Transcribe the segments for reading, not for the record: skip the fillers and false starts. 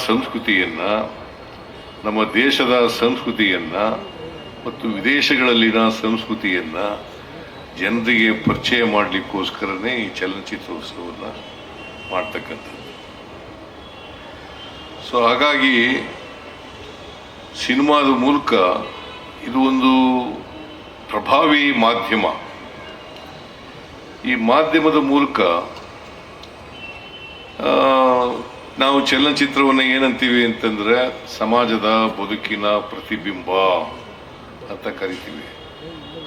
ಸಂಸ್ಕೃತಿಯನ್ನು, ನಮ್ಮ ದೇಶದ ಸಂಸ್ಕೃತಿಯನ್ನು ಮತ್ತು ವಿದೇಶಗಳಲ್ಲಿನ ಸಂಸ್ಕೃತಿಯನ್ನು ಜನರಿಗೆ ಪರಿಚಯ ಮಾಡಲಿಕ್ಕೋಸ್ಕರನೇ ಈ ಚಲನಚಿತ್ರೋತ್ಸವವನ್ನು ಮಾಡ್ತಕ್ಕಂಥದ್ದು. ಸೊ ಹಾಗಾಗಿ ಸಿನಿಮಾದ ಮೂಲಕ ಇದು ಒಂದು ಪ್ರಭಾವಿ ಮಾಧ್ಯಮ. ಈ ಮಾಧ್ಯಮದ ಮೂಲಕ ನಾವು ಚಲನಚಿತ್ರವನ್ನು ಏನಂತೀವಿ ಅಂತಂದರೆ ಸಮಾಜದ ಬದುಕಿನ ಪ್ರತಿಬಿಂಬ ಅಂತ ಕರಿತೀವಿ.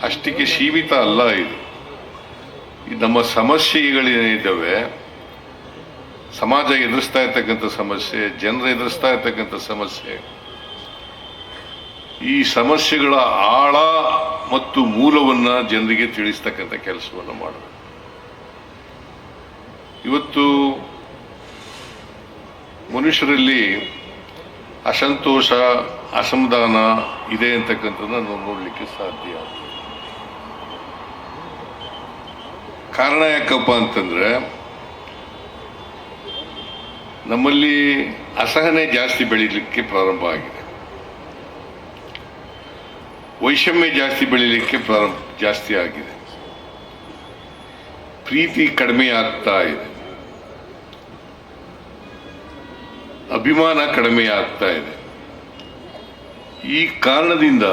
ಅಷ್ಟಕ್ಕೆ ಸೀಮಿತ ಅಲ್ಲ ಇದು. ನಮ್ಮ ಸಮಸ್ಯೆಗಳೇನಿದ್ದಾವೆ, ಸಮಾಜ ಎದುರಿಸ್ತಾ ಇರ್ತಕ್ಕಂಥ ಸಮಸ್ಯೆ, ಜನರು ಎದುರಿಸ್ತಾ ಇರ್ತಕ್ಕಂಥ ಸಮಸ್ಯೆ, ಈ ಸಮಸ್ಯೆಗಳ ಆಳ ಮತ್ತು ಮೂಲವನ್ನು ಜನರಿಗೆ ತಿಳಿಸ್ತಕ್ಕಂಥ ಕೆಲಸವನ್ನು ಮಾಡಬೇಕು. ಇವತ್ತು ಮನುಷ್ಯರಲ್ಲಿ ಅಸಂತೋಷ, ಅಸಮಾಧಾನ ಇದೆ ಅಂತಕ್ಕಂಥದ್ದನ್ನು ನಾವು ನೋಡಲಿಕ್ಕೆ ಸಾಧ್ಯ. ಕಾರಣ ಯಾಕಪ್ಪ ಅಂತಂದ್ರೆ ನಮ್ಮಲ್ಲಿ ಅಸಹನೆ ಜಾಸ್ತಿ ಬೆಳೀಲಿಕ್ಕೆ ಪ್ರಾರಂಭ ಆಗಿದೆ, ವೈಷಮ್ಯ ಜಾಸ್ತಿ ಆಗಿದೆ, ಪ್ರೀತಿ ಕಡಿಮೆ ಆಗ್ತಾ ಇದೆ, ಅಭಿಮಾನ ಕಡಿಮೆ ಆಗ್ತಾ ಇದೆ. ಈ ಕಾರಣದಿಂದ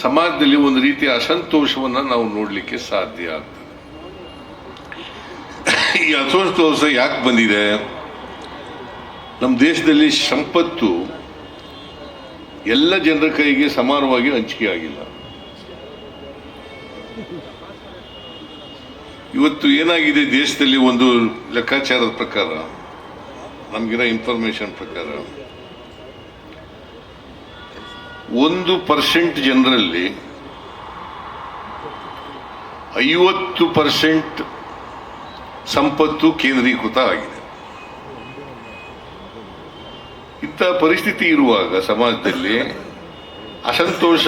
ಸಮಾಜದಲ್ಲಿ ಒಂದು ರೀತಿಯ ಅಸಂತೋಷವನ್ನು ನಾವು ನೋಡಲಿಕ್ಕೆ ಸಾಧ್ಯ ಆಗ್ತದೆ. ಈ ಅಸಂತೋಷ ಯಾಕೆ ಬಂದಿದೆ? ನಮ್ಮ ದೇಶದಲ್ಲಿ ಸಂಪತ್ತು ಎಲ್ಲ ಜನರ ಕೈಗೆ ಸಮಾನವಾಗಿ ಹಂಚಿಕೆ ಆಗಿಲ್ಲ. ಇವತ್ತು ಏನಾಗಿದೆ ದೇಶದಲ್ಲಿ, ಒಂದು ಲೆಕ್ಕಾಚಾರದ ಪ್ರಕಾರ, ನಮಗಿರೋ ಇನ್ಫಾರ್ಮೇಶನ್ ಪ್ರಕಾರ 1% ಜನರಲ್ಲಿ 50% ಸಂಪತ್ತು ಕೇಂದ್ರೀಕೃತ ಆಗಿದೆ. ಇಂಥ ಪರಿಸ್ಥಿತಿ ಇರುವಾಗ ಸಮಾಜದಲ್ಲಿ ಅಸಂತೋಷ,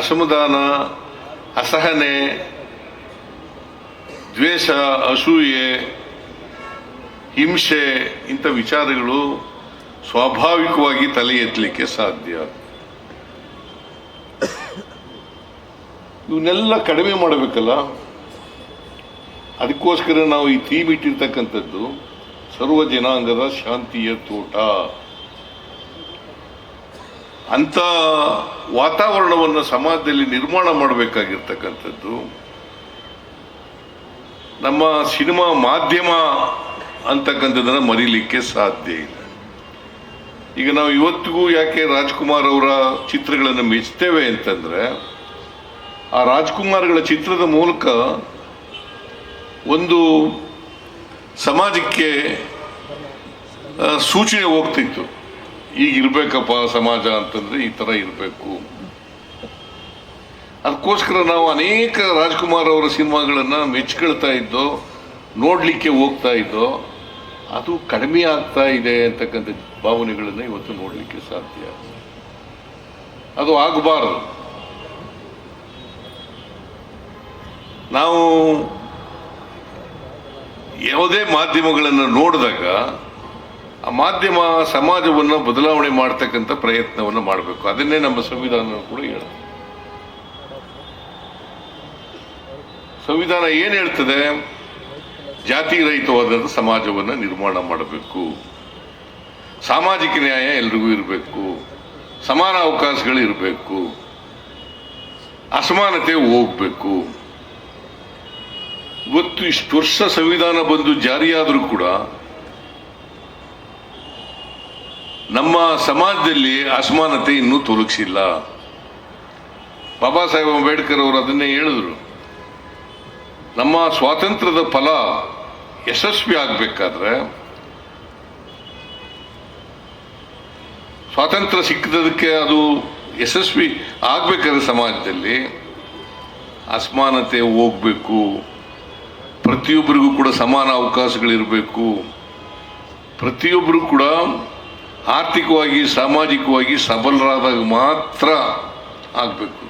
ಅಸಮಾಧಾನ, ಅಸಹನೆ, ದ್ವೇಷ, ಅಸೂಯೆ, ಹಿಂಸೆ ಇಂಥ ವಿಚಾರಗಳು ಸ್ವಾಭಾವಿಕವಾಗಿ ತಲೆ ಎತ್ತಲಿಕ್ಕೆ ಸಾಧ್ಯ. ಇವನ್ನೆಲ್ಲ ಕಡಿಮೆ ಮಾಡಬೇಕಲ್ಲ. ಅದಕ್ಕೋಸ್ಕರ ನಾವು ಈ ಥೀಮ್ ಇಟ್ಟಿರ್ತಕ್ಕಂಥದ್ದು ಸರ್ವ ಜನಾಂಗದ ಶಾಂತಿಯ ತೋಟ. ಅಂಥ ವಾತಾವರಣವನ್ನು ಸಮಾಜದಲ್ಲಿ ನಿರ್ಮಾಣ ಮಾಡಬೇಕಾಗಿರ್ತಕ್ಕಂಥದ್ದು ನಮ್ಮ ಸಿನಿಮಾ ಮಾಧ್ಯಮ ಅಂತಕ್ಕಂಥದ್ದನ್ನು ಮರೀಲಿಕ್ಕೆ ಸಾಧ್ಯ ಇಲ್ಲ. ಈಗ ನಾವು ಇವತ್ತಿಗೂ ಯಾಕೆ ರಾಜ್ಕುಮಾರ್ ಅವರ ಚಿತ್ರಗಳನ್ನು ಮೆಚ್ತೇವೆ ಅಂತಂದರೆ, ಆ ರಾಜ್ಕುಮಾರ್ಗಳ ಚಿತ್ರದ ಮೂಲಕ ಒಂದು ಸಮಾಜಕ್ಕೆ ಸೂಚನೆ ಹೋಗ್ತಿತ್ತು, ಈಗ ಇರಬೇಕಪ್ಪ ಸಮಾಜ ಅಂತಂದರೆ ಈ ಥರ ಇರಬೇಕು. ಅದಕ್ಕೋಸ್ಕರ ನಾವು ಅನೇಕ ರಾಜ್ಕುಮಾರ್ ಅವರ ಸಿನಿಮಾಗಳನ್ನು ಮೆಚ್ಕೊಳ್ತಾ ಇದ್ದೋ, ನೋಡಲಿಕ್ಕೆ ಹೋಗ್ತಾ ಇದ್ದೋ. ಅದು ಕಡಿಮೆ ಆಗ್ತಾ ಇದೆ ಅಂತಕ್ಕಂಥ ಭಾವನೆಗಳನ್ನು ಇವತ್ತು ನೋಡಲಿಕ್ಕೆ ಸಾಧ್ಯ. ಅದು ಆಗಬಾರದು. ನಾವು ಯಾವುದೇ ಮಾಧ್ಯಮಗಳನ್ನು ನೋಡಿದಾಗ ಆ ಮಾಧ್ಯಮ ಸಮಾಜವನ್ನು ಬದಲಾವಣೆ ಮಾಡ್ತಕ್ಕಂಥ ಪ್ರಯತ್ನವನ್ನು ಮಾಡಬೇಕು. ಅದನ್ನೇ ನಮ್ಮ ಸಂವಿಧಾನ ಕೂಡ ಹೇಳುತ್ತೆ. ಸಂವಿಧಾನ ಏನು ಹೇಳ್ತದೆ? ಜಾತಿ ರಹಿತವಾದ ಸಮಾಜವನ್ನು ನಿರ್ಮಾಣ ಮಾಡಬೇಕು, ಸಾಮಾಜಿಕ ನ್ಯಾಯ ಎಲ್ರಿಗೂ ಇರಬೇಕು, ಸಮಾನ ಅವಕಾಶಗಳು ಇರಬೇಕು, ಅಸಮಾನತೆ ಹೋಗ್ಬೇಕು. ಇವತ್ತು ಇಷ್ಟು ವರ್ಷ ಸಂವಿಧಾನ ಬಂದು ಜಾರಿಯಾದರೂ ಕೂಡ ನಮ್ಮ ಸಮಾಜದಲ್ಲಿ ಅಸಮಾನತೆ ಇನ್ನೂ ತೊಲಗಿಸಿಲ್ಲ. ಬಾಬಾ ಸಾಹೇಬ್ ಅಂಬೇಡ್ಕರ್ ಅವರು ಅದನ್ನೇ ಹೇಳಿದ್ರು. ನಮ್ಮ ಸ್ವಾತಂತ್ರ್ಯದ ಫಲ ಯಶಸ್ವಿ ಆಗಬೇಕಾದ್ರೆ, ಸ್ವಾತಂತ್ರ್ಯ ಸಿಕ್ಕದಕ್ಕೆ ಅದು ಯಶಸ್ವಿ ಆಗಬೇಕಾದ್ರೆ ಸಮಾಜದಲ್ಲಿ ಅಸಮಾನತೆ ಹೋಗ್ಬೇಕು, ಪ್ರತಿಯೊಬ್ಬರಿಗೂ ಕೂಡ ಸಮಾನ ಅವಕಾಶಗಳಿರಬೇಕು, ಪ್ರತಿಯೊಬ್ಬರು ಕೂಡ ಆರ್ಥಿಕವಾಗಿ ಸಾಮಾಜಿಕವಾಗಿ ಸಬಲರಾದಾಗ ಮಾತ್ರ ಆಗಬೇಕು.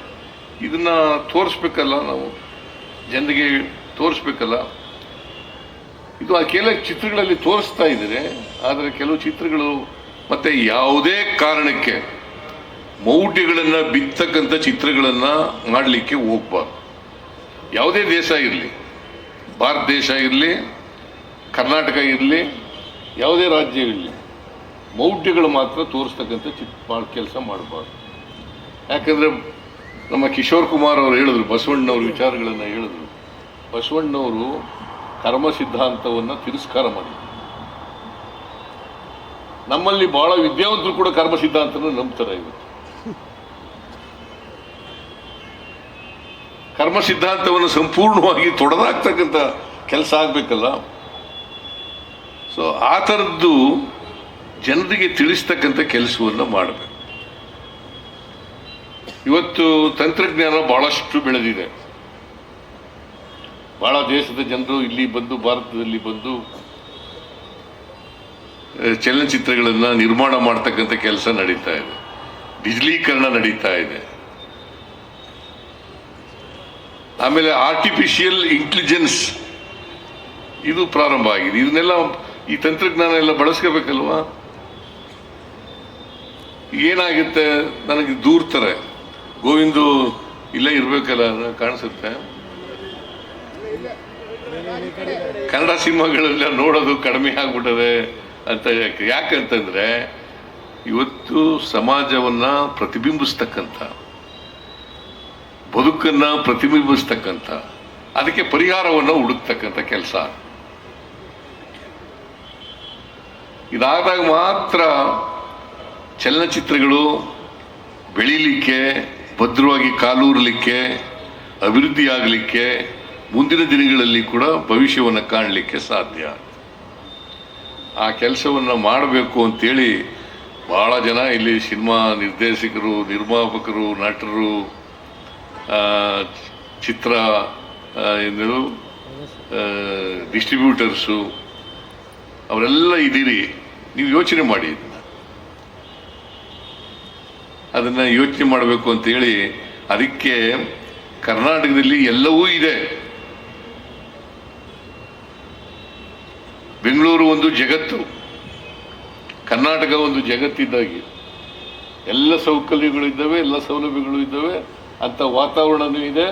ಇದನ್ನು ತೋರಿಸ್ಬೇಕಲ್ಲ, ನಾವು ಜನರಿಗೆ ತೋರಿಸ್ಬೇಕಲ್ಲ. ಇದು ಆ ಕೆಲವು ಚಿತ್ರಗಳಲ್ಲಿ ತೋರಿಸ್ತಾ ಇದ್ದಾರೆ. ಆದರೆ ಕೆಲವು ಚಿತ್ರಗಳು ಮತ್ತೆ ಯಾವುದೇ ಕಾರಣಕ್ಕೆ ಮೌಢ್ಯಗಳನ್ನು ಬಿತ್ತಕ್ಕಂಥ ಚಿತ್ರಗಳನ್ನು ಮಾಡಲಿಕ್ಕೆ ಹೋಗ್ಬಾರ್ದು. ಯಾವುದೇ ದೇಶ ಇರಲಿ, ಭಾರತ ದೇಶ ಇರಲಿ, ಕರ್ನಾಟಕ ಇರಲಿ, ಯಾವುದೇ ರಾಜ್ಯ ಇರಲಿ, ಮೌಢ್ಯಗಳು ಮಾತ್ರ ತೋರಿಸ್ತಕ್ಕಂಥ ಕೆಲಸ ಮಾಡಬಾರ್ದು. ಯಾಕಂದರೆ ನಮ್ಮ ಕಿಶೋರ್ ಕುಮಾರ್ ಅವರು ಹೇಳಿದ್ರು, ಬಸವಣ್ಣವ್ರ ವಿಚಾರಗಳನ್ನು ಹೇಳಿದ್ರು. ಬಸವಣ್ಣವರು ಕರ್ಮ ಸಿದ್ಧಾಂತವನ್ನು ತಿರಸ್ಕಾರ ಮಾಡಿದರು. ನಮ್ಮಲ್ಲಿ ಬಹಳ ವಿದ್ಯಾವಂತರು ಕೂಡ ಕರ್ಮ ಸಿದ್ಧಾಂತನ ನಂಬ್ತಾರೆ. ಇವತ್ತು ಕರ್ಮ ಸಿದ್ಧಾಂತವನ್ನು ಸಂಪೂರ್ಣವಾಗಿ ತೊಡೆದಾಕ್ತಕ್ಕಂಥ ಕೆಲಸ ಆಗಬೇಕಲ್ಲ. ಸೊ ಆ ಥರದ್ದು ಜನರಿಗೆ ತಿಳಿಸ್ತಕ್ಕಂಥ ಕೆಲಸವನ್ನು ಮಾಡಬೇಕು. ಇವತ್ತು ತಂತ್ರಜ್ಞಾನ ಬಹಳಷ್ಟು ಬೆಳೆದಿದೆ. ಬಹಳ ದೇಶದ ಜನರು ಇಲ್ಲಿ ಬಂದು, ಭಾರತದಲ್ಲಿ ಬಂದು ಚಲನಚಿತ್ರಗಳನ್ನು ನಿರ್ಮಾಣ ಮಾಡ್ತಕ್ಕಂಥ ಕೆಲಸ ನಡೀತಾ ಇದೆ. ಡಿಜಿಟಲೀಕರಣ ನಡೀತಾ ಇದೆ. ಆಮೇಲೆ ಆರ್ಟಿಫಿಷಿಯಲ್ ಇಂಟೆಲಿಜೆನ್ಸ್ ಇದು ಪ್ರಾರಂಭ ಆಗಿದೆ. ಇದನ್ನೆಲ್ಲ, ಈ ತಂತ್ರಜ್ಞಾನ ಎಲ್ಲ ಬಳಸ್ಕೋಬೇಕಲ್ವಾ. ಏನಾಗುತ್ತೆ, ನನಗೆ ದೂರ್ತಾರೆ, ಗೋವಿಂದು ಇಲ್ಲೇ ಇರಬೇಕಲ್ಲ ಕಾಣಿಸುತ್ತೆ. ಕನ್ನಡ ಸಿನಿಮಾಗಳೆಲ್ಲ ನೋಡೋದು ಕಡಿಮೆ ಆಗ್ಬಿಟ್ಟದೆ ಅಂತ. ಯಾಕಂತಂದ್ರೆ ಇವತ್ತು ಸಮಾಜವನ್ನ ಪ್ರತಿಬಿಂಬಿಸ್ತಕ್ಕಂಥ, ಬದುಕನ್ನ ಪ್ರತಿಬಿಂಬಿಸ್ತಕ್ಕಂಥ, ಅದಕ್ಕೆ ಪರಿಹಾರವನ್ನು ಹುಡುಕ್ತಕ್ಕಂಥ ಕೆಲಸ. ಇದಾದಾಗ ಮಾತ್ರ ಚಲನಚಿತ್ರಗಳು ಬೆಳೀಲಿಕ್ಕೆ, ಭದ್ರವಾಗಿ ಕಾಲೂರಲಿಕ್ಕೆ, ಅಭಿವೃದ್ಧಿ ಆಗಲಿಕ್ಕೆ, ಮುಂದಿನ ದಿನಗಳಲ್ಲಿ ಕೂಡ ಭವಿಷ್ಯವನ್ನು ಕಾಣಲಿಕ್ಕೆ ಸಾಧ್ಯ. ಆ ಕೆಲಸವನ್ನು ಮಾಡಬೇಕು ಅಂತೇಳಿ ಭಾಳ ಜನ ಇಲ್ಲಿ ಸಿನಿಮಾ ನಿರ್ದೇಶಕರು, ನಿರ್ಮಾಪಕರು, ನಟರು, ಚಿತ್ರ ಡಿಸ್ಟ್ರಿಬ್ಯೂಟರ್ಸು ಅವರೆಲ್ಲ ಇದ್ದೀರಿ. ನೀವು ಯೋಚನೆ ಮಾಡಿ, ಅದನ್ನು ಯೋಚನೆ ಮಾಡಬೇಕು ಅಂತೇಳಿ. ಅದಕ್ಕೆ ಕರ್ನಾಟಕದಲ್ಲಿ ಎಲ್ಲವೂ ಇದೆ. ಬೆಂಗಳೂರು ಒಂದು ಜಗತ್ತು, ಕರ್ನಾಟಕ ಒಂದು ಜಗತ್ತಿದ್ದಾಗಿ. ಎಲ್ಲ ಸೌಕರ್ಯಗಳು ಇದ್ದಾವೆ, ಎಲ್ಲ ಸೌಲಭ್ಯಗಳು ಇದ್ದಾವೆ, ಅಂಥ ವಾತಾವರಣವೂ ಇದೆ,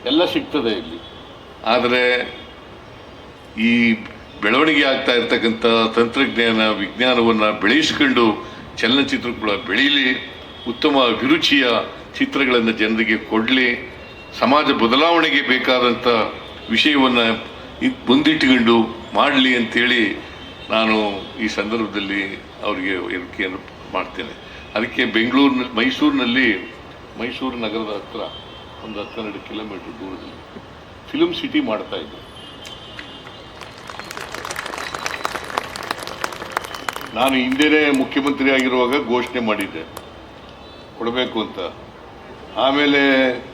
ಎಲ್ಲ ಸಿಗ್ತದೆ ಇಲ್ಲಿ. ಆದರೆ ಈ ಬೆಳವಣಿಗೆ ಆಗ್ತಾ ಇರ್ತಕ್ಕಂಥ ತಂತ್ರಜ್ಞಾನ, ವಿಜ್ಞಾನವನ್ನು ಬೆಳೆಸಿಕೊಂಡು ಚಲನಚಿತ್ರಗಳು ಬೆಳೀಲಿ, ಉತ್ತಮ ಅಭಿರುಚಿಯ ಚಿತ್ರಗಳನ್ನು ಜನರಿಗೆ ಕೊಡಲಿ, ಸಮಾಜ ಬದಲಾವಣೆಗೆ ಬೇಕಾದಂಥ ವಿಷಯವನ್ನು ಮುಂದಿಟ್ಟುಕೊಂಡು ಮಾಡಲಿ ಅಂಥೇಳಿ ನಾನು ಈ ಸಂದರ್ಭದಲ್ಲಿ ಅವರಿಗೆ ಹೇಳಿಕೆಯನ್ನು ಮಾಡ್ತೇನೆ. ಅದಕ್ಕೆ ಮೈಸೂರು ನಗರದ ಹತ್ರ ಒಂದು 12 ಕಿಲೋಮೀಟರ್ ದೂರದಲ್ಲಿ ಫಿಲ್ಮ್ ಸಿಟಿ ಮಾಡ್ತಾ ಇದ್ದೆ. ನಾನು ಹಿಂದೆನೇ ಮುಖ್ಯಮಂತ್ರಿ ಆಗಿರುವಾಗ ಘೋಷಣೆ ಮಾಡಿದ್ದೆ ಕೊಡಬೇಕು ಅಂತ. ಆಮೇಲೆ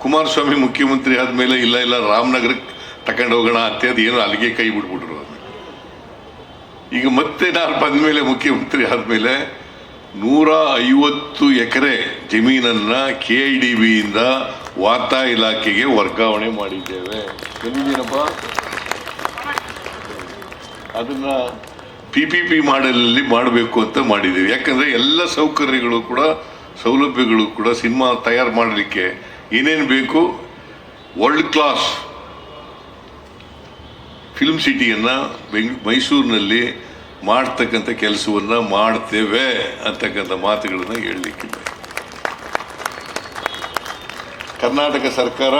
ಕುಮಾರಸ್ವಾಮಿ ಮುಖ್ಯಮಂತ್ರಿ ಆದಮೇಲೆ ಇಲ್ಲ ರಾಮನಗರಕ್ಕೆ ತಗೊಂಡು ಹೋಗೋಣ ಅಂತ, ಅದು ಏನೋ ಅಲ್ಲಿಗೆ ಕೈ ಬಿಟ್ಬಿಟ್ರು. ಈಗ ಮತ್ತೆ ನಾನು ಬಂದ ಮೇಲೆ, ಮುಖ್ಯಮಂತ್ರಿ ಆದಮೇಲೆ 150 ಎಕರೆ ಜಮೀನನ್ನು KIDBಯಿಂದ ವಾರ್ತಾ ಇಲಾಖೆಗೆ ವರ್ಗಾವಣೆ ಮಾಡಿದ್ದೇವೆ. ಏನಿದೆಯಪ್ಪ, ಅದನ್ನ PPP ಮಾಡೆಲಲ್ಲಿ ಮಾಡಬೇಕು ಅಂತ ಮಾಡಿದ್ದೀವಿ. ಯಾಕಂದರೆ ಎಲ್ಲ ಸೌಕರ್ಯಗಳು ಕೂಡ, ಸೌಲಭ್ಯಗಳು ಕೂಡ ಸಿನಿಮಾ ತಯಾರು ಮಾಡಲಿಕ್ಕೆ ಏನೇನು ಬೇಕು, ವರ್ಲ್ಡ್ ಕ್ಲಾಸ್ ಫಿಲ್ಮ್ ಸಿಟಿಯನ್ನು ಮೈಸೂರಿನಲ್ಲಿ ಮಾಡ್ತಕ್ಕಂಥ ಕೆಲಸವನ್ನು ಮಾಡ್ತೇವೆ ಅಂತಕ್ಕಂಥ ಮಾತುಗಳನ್ನು ಹೇಳಲಿಕ್ಕಿದೆ. ಕರ್ನಾಟಕ ಸರ್ಕಾರ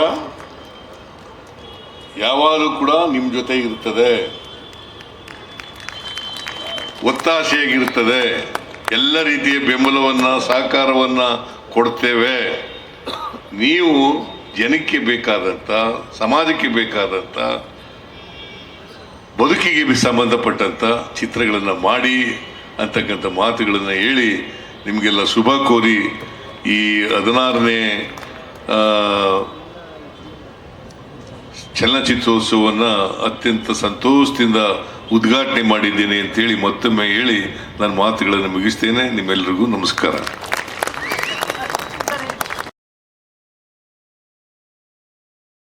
ಯಾವಾಗಲೂ ಕೂಡ ನಿಮ್ಮ ಜೊತೆ ಇರ್ತದೆ, ಒತ್ತಾಸೆಯಾಗಿರ್ತದೆ, ಎಲ್ಲ ರೀತಿಯ ಬೆಂಬಲವನ್ನು, ಸಹಕಾರವನ್ನು ಕೊಡ್ತೇವೆ. ನೀವು ಜನಕ್ಕೆ ಬೇಕಾದಂಥ, ಸಮಾಜಕ್ಕೆ ಬೇಕಾದಂಥ, ಬದುಕಿಗೆ ಸಂಬಂಧಪಟ್ಟಂಥ ಚಿತ್ರಗಳನ್ನು ಮಾಡಿ ಅಂತಕ್ಕಂಥ ಮಾತುಗಳನ್ನು ಹೇಳಿ ನಿಮಗೆಲ್ಲ ಶುಭ ಕೋರಿ ಈ 16ನೇ ಚಲನಚಿತ್ರೋತ್ಸವವನ್ನು ಅತ್ಯಂತ ಸಂತೋಷದಿಂದ ಉದ್ಘಾಟನೆ ಮಾಡಿದ್ದೇನೆ ಅಂತೇಳಿ ಮತ್ತೊಮ್ಮೆ ಹೇಳಿ ನನ್ನ ಮಾತುಗಳನ್ನು ಮುಗಿಸ್ತೇನೆ. ನಿಮ್ಮೆಲ್ಲರಿಗೂ ನಮಸ್ಕಾರ.